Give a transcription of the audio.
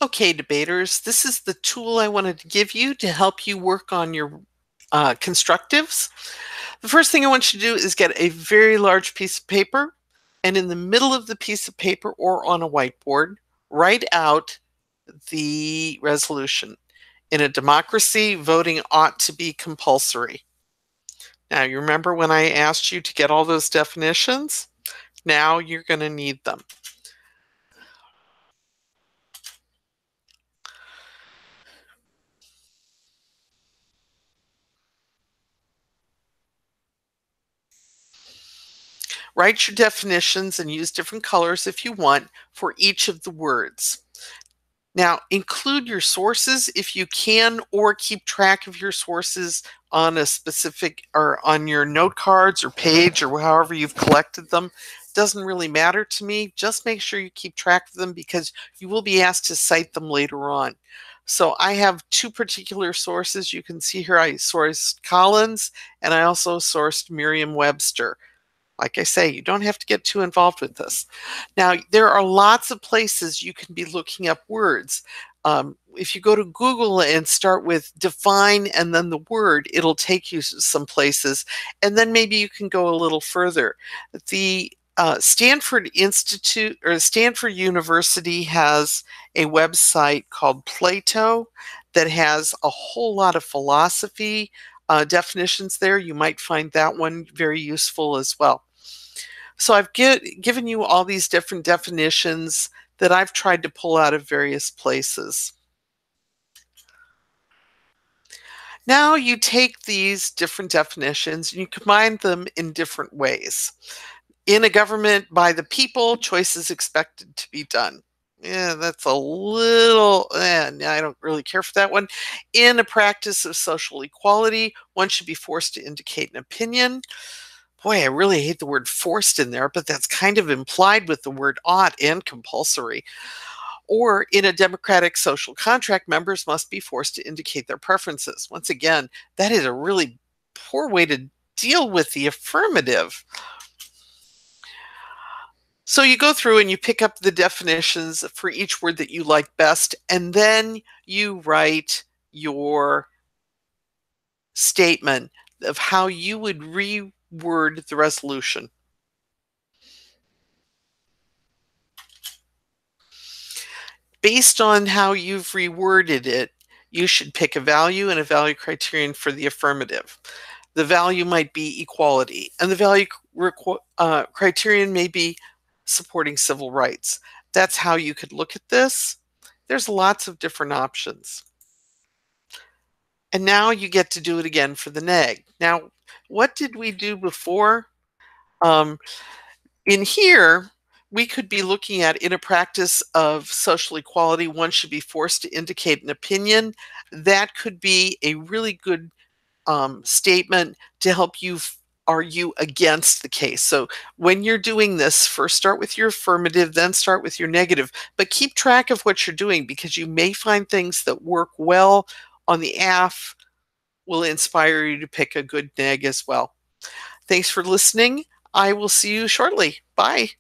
Okay, debaters, this is the tool I wanted to give you to help you work on your constructives. The first thing I want you to do is get a very large piece of paper, and in the middle of the piece of paper or on a whiteboard, write out the resolution. In a democracy, voting ought to be compulsory. Now, you remember when I asked you to get all those definitions? Now you're going to need them. Write your definitions and use different colors if you want for each of the words. Now, include your sources if you can, or keep track of your sources on a specific or on your note cards or page or however you've collected them. Doesn't really matter to me. Just make sure you keep track of them because you will be asked to cite them later on. So I have two particular sources. You can see here I sourced Collins and I also sourced Merriam-Webster. Like I say, you don't have to get too involved with this. Now, there are lots of places you can be looking up words. If you go to Google and start with define and then the word, it'll take you some places. And then maybe you can go a little further. The Stanford Institute or Stanford University has a website called Plato that has a whole lot of philosophy definitions there. You might find that one very useful as well. So I've given you all these different definitions that I've tried to pull out of various places. Now you take these different definitions and you combine them in different ways. In a government by the people, choice is expected to be done. Yeah, that's a little, I don't really care for that one. In a practice of social equality, one should be forced to indicate an opinion. Boy, I really hate the word forced in there, but that's kind of implied with the word ought and compulsory. Or in a democratic social contract, members must be forced to indicate their preferences. Once again, that is a really poor way to deal with the affirmative. So you go through and you pick up the definitions for each word that you like best, and then you write your statement of how you would reword the resolution. Based on how you've reworded it, you should pick a value and a value criterion for the affirmative. The value might be equality, and the value criterion may be supporting civil rights. That's how you could look at this. There's lots of different options. And now you get to do it again for the neg. Now, what did we do before? In here, we could be looking at in a practice of social equality, one should be forced to indicate an opinion. That could be a really good statement to help you argue against the case. So when you're doing this, first start with your affirmative, then start with your negative, but keep track of what you're doing because you may find things that work well on the AF will inspire you to pick a good neg as well. Thanks for listening. I will see you shortly. Bye.